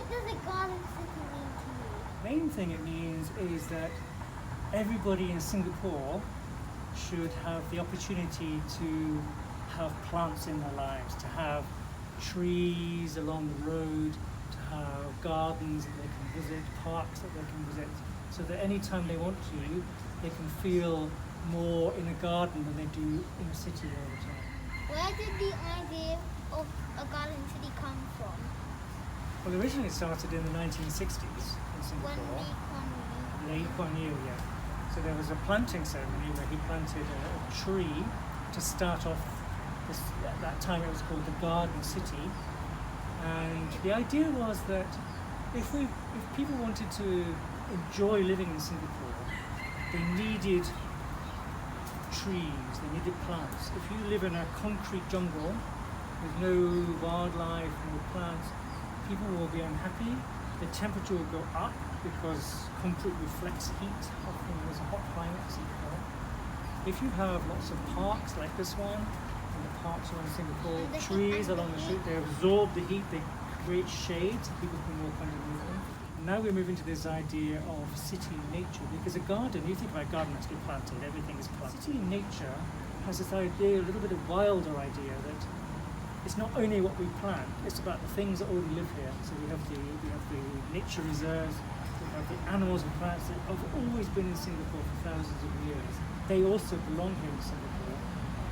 What does a garden city mean to you? Main thing it means is that everybody in Singapore should have the opportunity to have plants in their lives, to have trees along the road, to have gardens that they can visit, parks that they can visit, so that anytime they want to, they can feel more in a garden than they do in a city all the time. Where did the idea of a garden city come from? Well, originally it started in the 1960s in When Singapore. Lee Kuan Yew. Lee Kuan Yew, yeah. So there was a planting ceremony where he planted a tree to start off this, at that time it was called the Garden City. And the idea was that if people wanted to enjoy living in Singapore, they needed trees, they needed plants. If you live in a concrete jungle with no wildlife, no plants, people will be unhappy. The temperature will go up because concrete reflects heat. Often there's a hot climate in Singapore. If you have lots of parks like this one, and the parks around Singapore, trees along the street, they absorb the heat, they create shade so people can walk underneath them. Now we're moving to this idea of city nature, because a garden, you think about a garden that's been planted, everything is planted. City nature has this idea, a little bit of wilder idea, that it's not only what we plant, it's about the things that already live here. So we have the nature reserves, we have the animals and plants that have always been in Singapore for thousands of years. They also belong here in Singapore,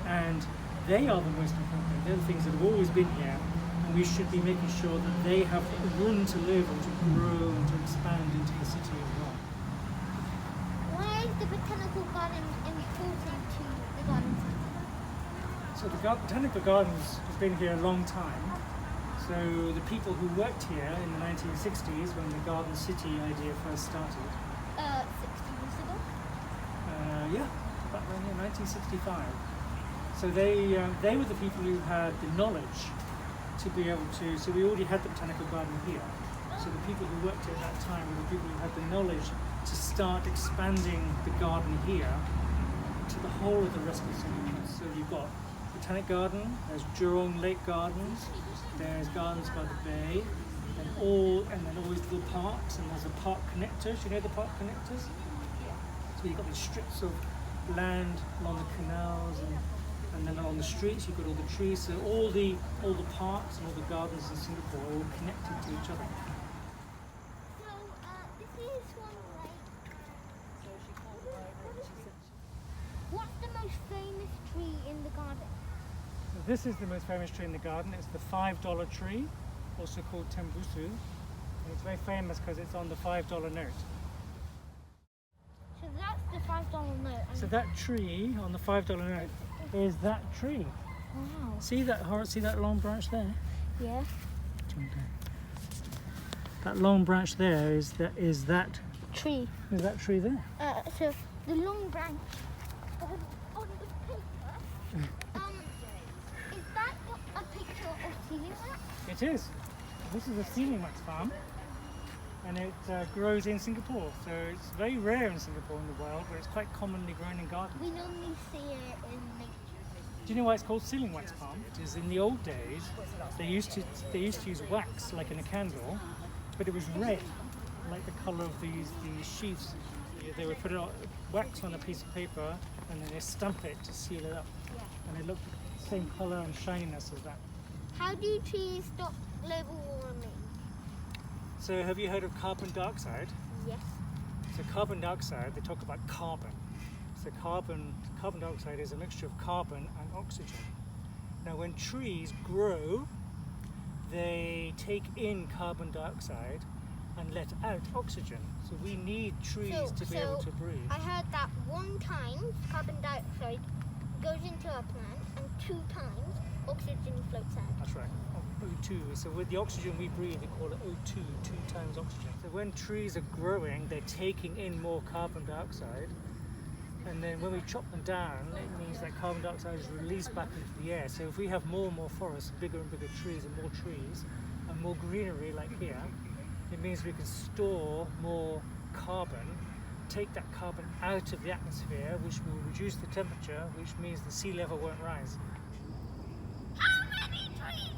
and they are the most important thing. They're the things that have always been here, and we should be making sure that they have room to live and to grow and to expand into the city as well. Why is the Botanical Gardens important to the garden city? So the Botanical Gardens has been here a long time. So the people who worked here in the 1960s when the Garden City idea first started. 60 years ago? Yeah, about then, yeah, 1965. So they were the people who had the knowledge to be able to, so we already had the Botanical Garden here. So the people who worked here at that time were the people who had the knowledge to start expanding the garden here to the whole of the rest of Singapore. So you've got Botanic Garden, there's Jurong Lake Gardens, there's gardens by the bay, and then always little parks, and there's the park connectors. You know the park connectors? So you've got these strips of land along the canals, and then along the streets you've got all the trees. So all the parks and all the gardens in Singapore are all connected to each other. So, this is one lake. What's the most famous tree in the garden? This is the most famous tree in the garden. It's the $5 tree, also called Tembusu. And it's very famous because it's on the $5 note. So that's the $5 note. So that tree on the $5 note is that tree. Wow. See that long branch there? Yeah. That long branch there is that Tree. tree there. So the long branch on the paper. Is that a picture of ceiling wax? It is. This is a sealing wax farm, and it grows in Singapore. So it's very rare in Singapore in the wild, but it's quite commonly grown in gardens. We normally see it in nature. Do you know why it's called sealing wax palm? It is in the old days they used to use wax like in a candle, but it was red, like the colour of these sheaths. They would put wax on a piece of paper and then they stamp it to seal it up, and it looked the same colour and shininess as that. How do trees stop global warming? So have you heard of carbon dioxide? Yes. So carbon dioxide, they talk about carbon. So carbon dioxide is a mixture of carbon and oxygen. Now when trees grow, they take in carbon dioxide and let out oxygen. So we need trees to be able to breathe. I heard that 1 time carbon dioxide goes into a plant and 2 times oxygen floats out. That's right, O2. So with the oxygen we breathe, we call it O2, 2 times oxygen. So when trees are growing, they're taking in more carbon dioxide. And then when we chop them down, it means that carbon dioxide is released back into the air. So if we have more and more forests, bigger and bigger trees and more greenery like here, it means we can store more carbon, take that carbon out of the atmosphere, which will reduce the temperature, which means the sea level won't rise. How many trees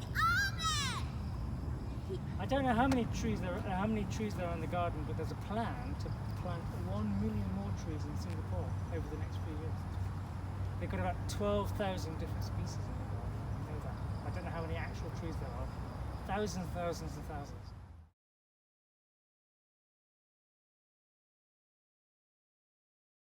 are there? I don't know how many trees there are in the garden, but there's a plan to plant 1 million more trees in Singapore over the next few years. They've got about 12,000 different species in the garden. I know that. I don't know how many actual trees there are. Thousands and thousands.